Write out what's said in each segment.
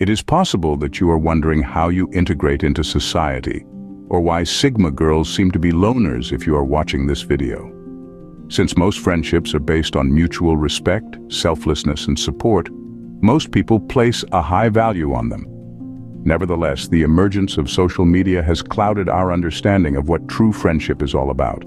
It is possible that you are wondering how you integrate into society, or why Sigma girls seem to be loners if you are watching this video. Since most friendships are based on mutual respect, selflessness, and support, most people place a high value on them. Nevertheless, the emergence of social media has clouded our understanding of what true friendship is all about.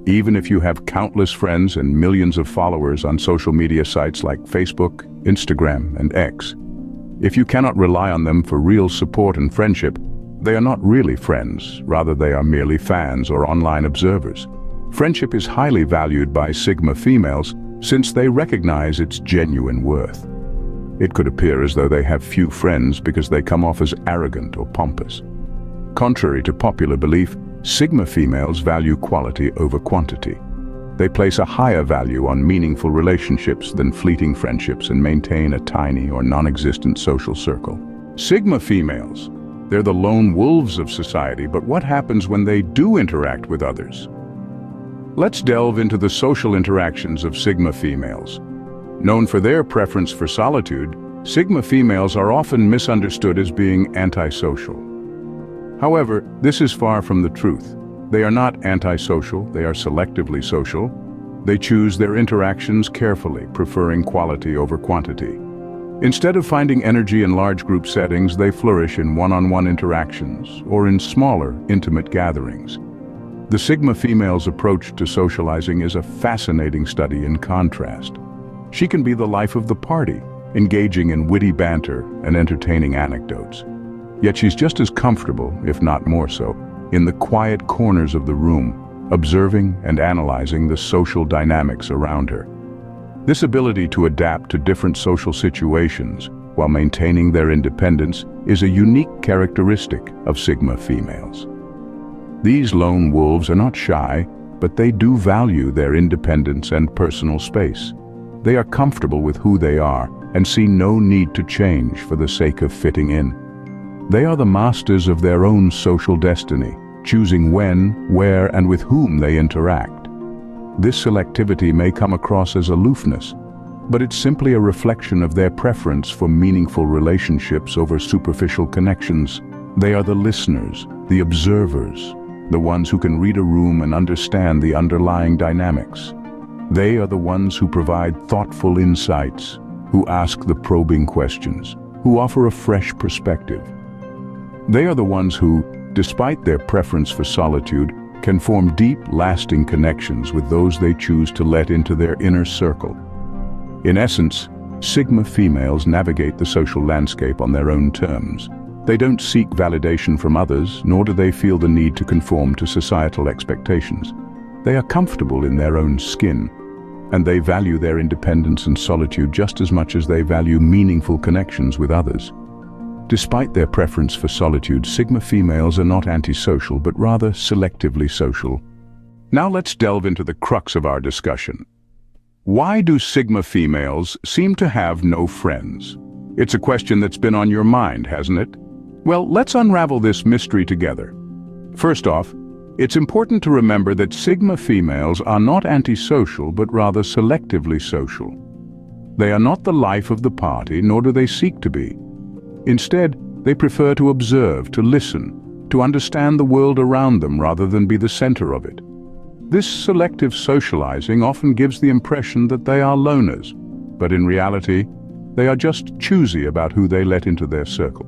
Even if you have countless friends and millions of followers on social media sites like Facebook, Instagram, and X, if you cannot rely on them for real support and friendship, they are not really friends, rather they are merely fans or online observers. Friendship is highly valued by Sigma females since they recognize its genuine worth. It could appear as though they have few friends because they come off as arrogant or pompous. Contrary to popular belief, Sigma females value quality over quantity. They place a higher value on meaningful relationships than fleeting friendships and maintain a tiny or non-existent social circle. Sigma females, they're the lone wolves of society, but what happens when they do interact with others? Let's delve into the social interactions of Sigma females. Known for their preference for solitude, Sigma females are often misunderstood as being antisocial. However, this is far from the truth. They are not antisocial, they are selectively social. They choose their interactions carefully, preferring quality over quantity. Instead of finding energy in large group settings, they flourish in one-on-one interactions or in smaller, intimate gatherings. The Sigma female's approach to socializing is a fascinating study in contrast. She can be the life of the party, engaging in witty banter and entertaining anecdotes. Yet she's just as comfortable, if not more so, in the quiet corners of the room, observing and analyzing the social dynamics around her. This ability to adapt to different social situations while maintaining their independence is a unique characteristic of Sigma females. These lone wolves are not shy, but they do value their independence and personal space. They are comfortable with who they are and see no need to change for the sake of fitting in. They are the masters of their own social destiny, choosing when, where, and with whom they interact. This selectivity may come across as aloofness, but it's simply a reflection of their preference for meaningful relationships over superficial connections. They are the listeners, the observers, the ones who can read a room and understand the underlying dynamics. They are the ones who provide thoughtful insights, who ask the probing questions, who offer a fresh perspective. They are the ones who, despite their preference for solitude, can form deep, lasting connections with those they choose to let into their inner circle. In essence, Sigma females navigate the social landscape on their own terms. They don't seek validation from others, nor do they feel the need to conform to societal expectations. They are comfortable in their own skin, and they value their independence and solitude just as much as they value meaningful connections with others. Despite their preference for solitude, Sigma females are not antisocial, but rather selectively social. Now let's delve into the crux of our discussion. Why do Sigma females seem to have no friends? It's a question that's been on your mind, hasn't it? Well, let's unravel this mystery together. First off, it's important to remember that Sigma females are not antisocial, but rather selectively social. They are not the life of the party, nor do they seek to be. Instead, they prefer to observe, to listen, to understand the world around them rather than be the center of it. This selective socializing often gives the impression that they are loners, but in reality, they are just choosy about who they let into their circle.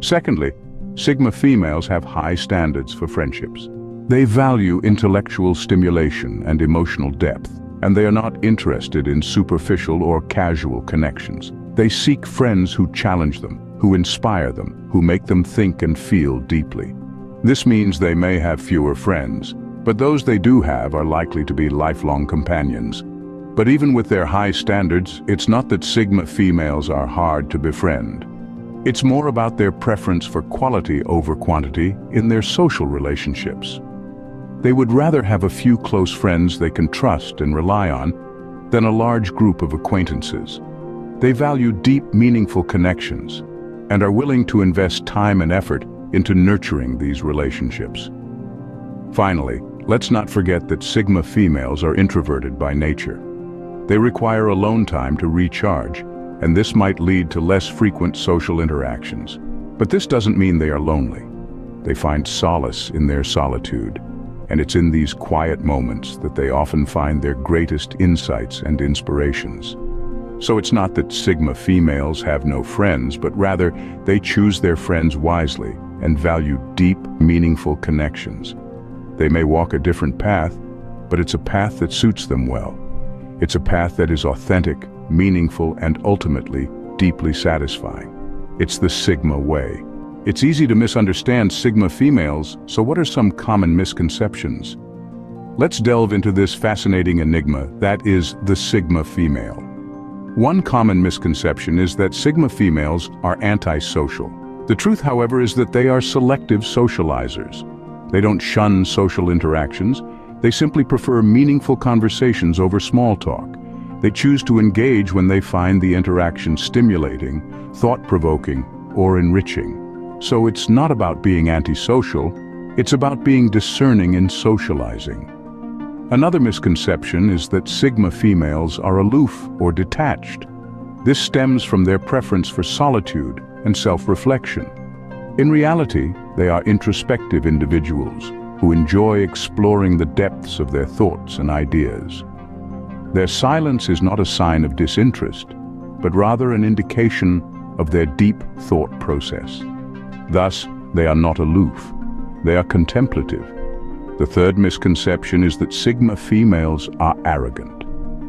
Secondly, Sigma females have high standards for friendships. They value intellectual stimulation and emotional depth, and they are not interested in superficial or casual connections. They seek friends who challenge them, who inspire them, who make them think and feel deeply. This means they may have fewer friends, but those they do have are likely to be lifelong companions. But even with their high standards, it's not that Sigma females are hard to befriend. It's more about their preference for quality over quantity in their social relationships. They would rather have a few close friends they can trust and rely on than a large group of acquaintances. They value deep, meaningful connections and are willing to invest time and effort into nurturing these relationships. Finally, let's not forget that Sigma females are introverted by nature. They require alone time to recharge, and this might lead to less frequent social interactions. But this doesn't mean they are lonely. They find solace in their solitude, and it's in these quiet moments that they often find their greatest insights and inspirations. So it's not that Sigma females have no friends, but rather they choose their friends wisely and value deep, meaningful connections. They may walk a different path, but it's a path that suits them well. It's a path that is authentic, meaningful, and ultimately deeply satisfying. It's the Sigma way. It's easy to misunderstand Sigma females, so what are some common misconceptions? Let's delve into this fascinating enigma that is the Sigma female. One common misconception is that Sigma females are antisocial. The truth, however, is that they are selective socializers. They don't shun social interactions. They simply prefer meaningful conversations over small talk. They choose to engage when they find the interaction stimulating, thought-provoking, or enriching. So it's not about being antisocial, it's about being discerning in socializing. Another misconception is that Sigma females are aloof or detached. This stems from their preference for solitude and self-reflection. In reality, they are introspective individuals who enjoy exploring the depths of their thoughts and ideas. Their silence is not a sign of disinterest, but rather an indication of their deep thought process. Thus, they are not aloof, they are contemplative. The third misconception is that Sigma females are arrogant.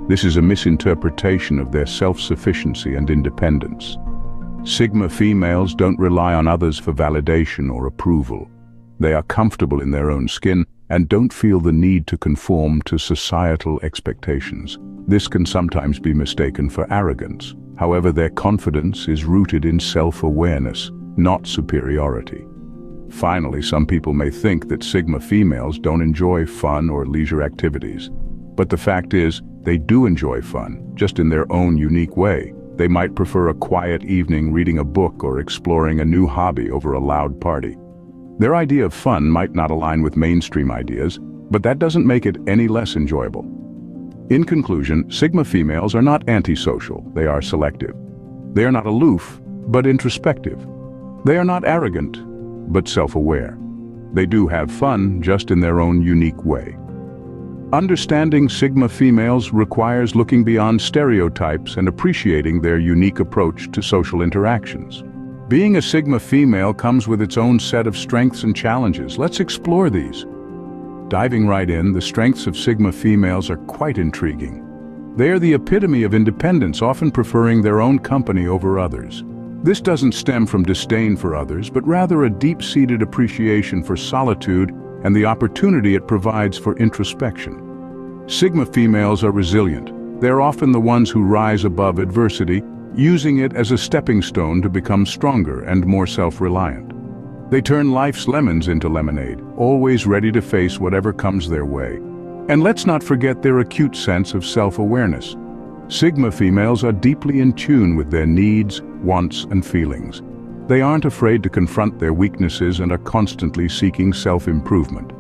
This is a misinterpretation of their self-sufficiency and independence. Sigma females don't rely on others for validation or approval. They are comfortable in their own skin and don't feel the need to conform to societal expectations. This can sometimes be mistaken for arrogance. However, their confidence is rooted in self-awareness, not superiority. Finally, some people may think that Sigma females don't enjoy fun or leisure activities. But the fact is, they do enjoy fun, just in their own unique way. They might prefer a quiet evening reading a book or exploring a new hobby over a loud party. Their idea of fun might not align with mainstream ideas, but that doesn't make it any less enjoyable. In conclusion, Sigma females are not antisocial, they are selective. They are not aloof, but introspective. They are not arrogant, but self-aware. They do have fun, just in their own unique way. Understanding Sigma females requires looking beyond stereotypes and appreciating their unique approach to social interactions. Being a Sigma female comes with its own set of strengths and challenges. Let's explore these. Diving right in, the strengths of Sigma females are quite intriguing. They are the epitome of independence, often preferring their own company over others. This doesn't stem from disdain for others, but rather a deep-seated appreciation for solitude and the opportunity it provides for introspection. Sigma females are resilient. They're often the ones who rise above adversity, using it as a stepping stone to become stronger and more self-reliant. They turn life's lemons into lemonade, always ready to face whatever comes their way. And let's not forget their acute sense of self-awareness. Sigma females are deeply in tune with their needs, wants, and feelings. They aren't afraid to confront their weaknesses and are constantly seeking self-improvement.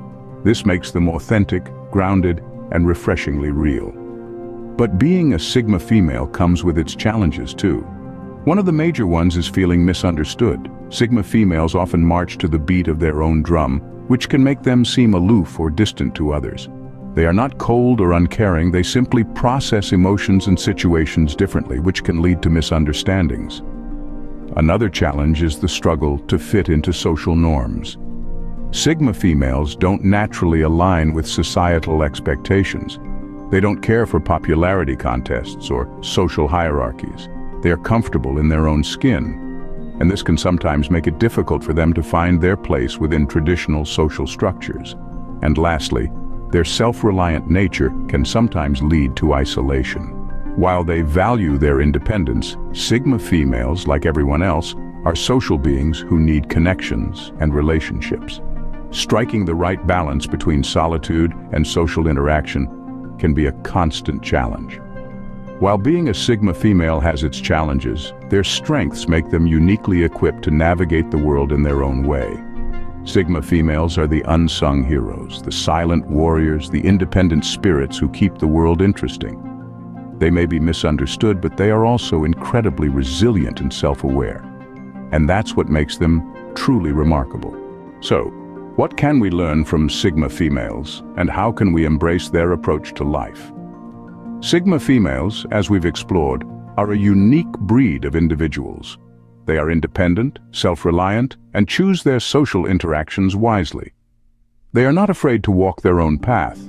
This makes them authentic, grounded, and refreshingly real. But being a Sigma female comes with its challenges too. One of the major ones is feeling misunderstood. Sigma females often march to the beat of their own drum, which can make them seem aloof or distant to others. They are not cold or uncaring, they simply process emotions and situations differently, which can lead to misunderstandings. Another challenge is the struggle to fit into social norms. Sigma females don't naturally align with societal expectations. They don't care for popularity contests or social hierarchies. They are comfortable in their own skin, and this can sometimes make it difficult for them to find their place within traditional social structures. And lastly, their self-reliant nature can sometimes lead to isolation. While they value their independence, Sigma females, like everyone else, are social beings who need connections and relationships. Striking the right balance between solitude and social interaction can be a constant challenge. While being a Sigma female has its challenges, their strengths make them uniquely equipped to navigate the world in their own way. Sigma females are the unsung heroes, the silent warriors, the independent spirits who keep the world interesting. They may be misunderstood, but they are also incredibly resilient and self-aware. And that's what makes them truly remarkable. So, what can we learn from Sigma females, and how can we embrace their approach to life? Sigma females, as we've explored, are a unique breed of individuals. They are independent, self-reliant, and choose their social interactions wisely. They are not afraid to walk their own path,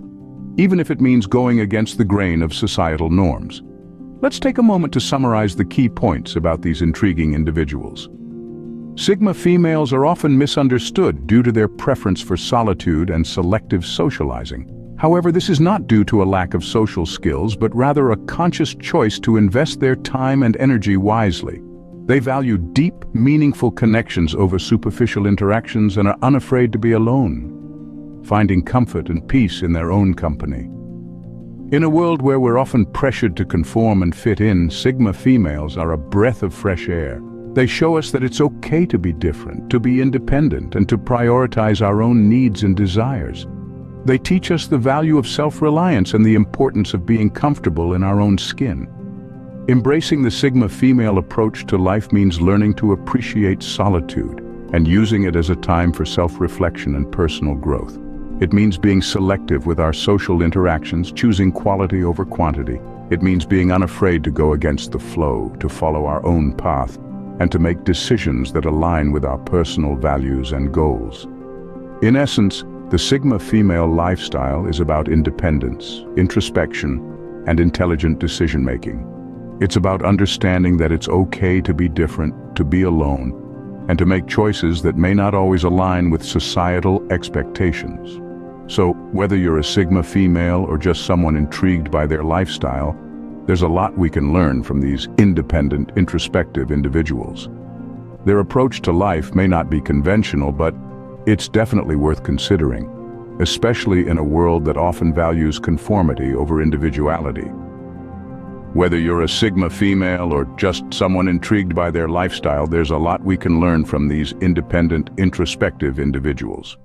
even if it means going against the grain of societal norms. Let's take a moment to summarize the key points about these intriguing individuals. Sigma females are often misunderstood due to their preference for solitude and selective socializing. However, this is not due to a lack of social skills, but rather a conscious choice to invest their time and energy wisely. They value deep, meaningful connections over superficial interactions and are unafraid to be alone, finding comfort and peace in their own company. In a world where we're often pressured to conform and fit in, Sigma females are a breath of fresh air. They show us that it's okay to be different, to be independent, and to prioritize our own needs and desires. They teach us the value of self-reliance and the importance of being comfortable in our own skin. Embracing the Sigma female approach to life means learning to appreciate solitude and using it as a time for self-reflection and personal growth. It means being selective with our social interactions, choosing quality over quantity. It means being unafraid to go against the flow, to follow our own path, and to make decisions that align with our personal values and goals. In essence, the Sigma female lifestyle is about independence, introspection, and intelligent decision-making. It's about understanding that it's okay to be different, to be alone, and to make choices that may not always align with societal expectations. So, whether you're a Sigma female or just someone intrigued by their lifestyle, there's a lot we can learn from these independent, introspective individuals. Their approach to life may not be conventional, but it's definitely worth considering, especially in a world that often values conformity over individuality. Whether you're a Sigma female or just someone intrigued by their lifestyle, there's a lot we can learn from these independent, introspective individuals.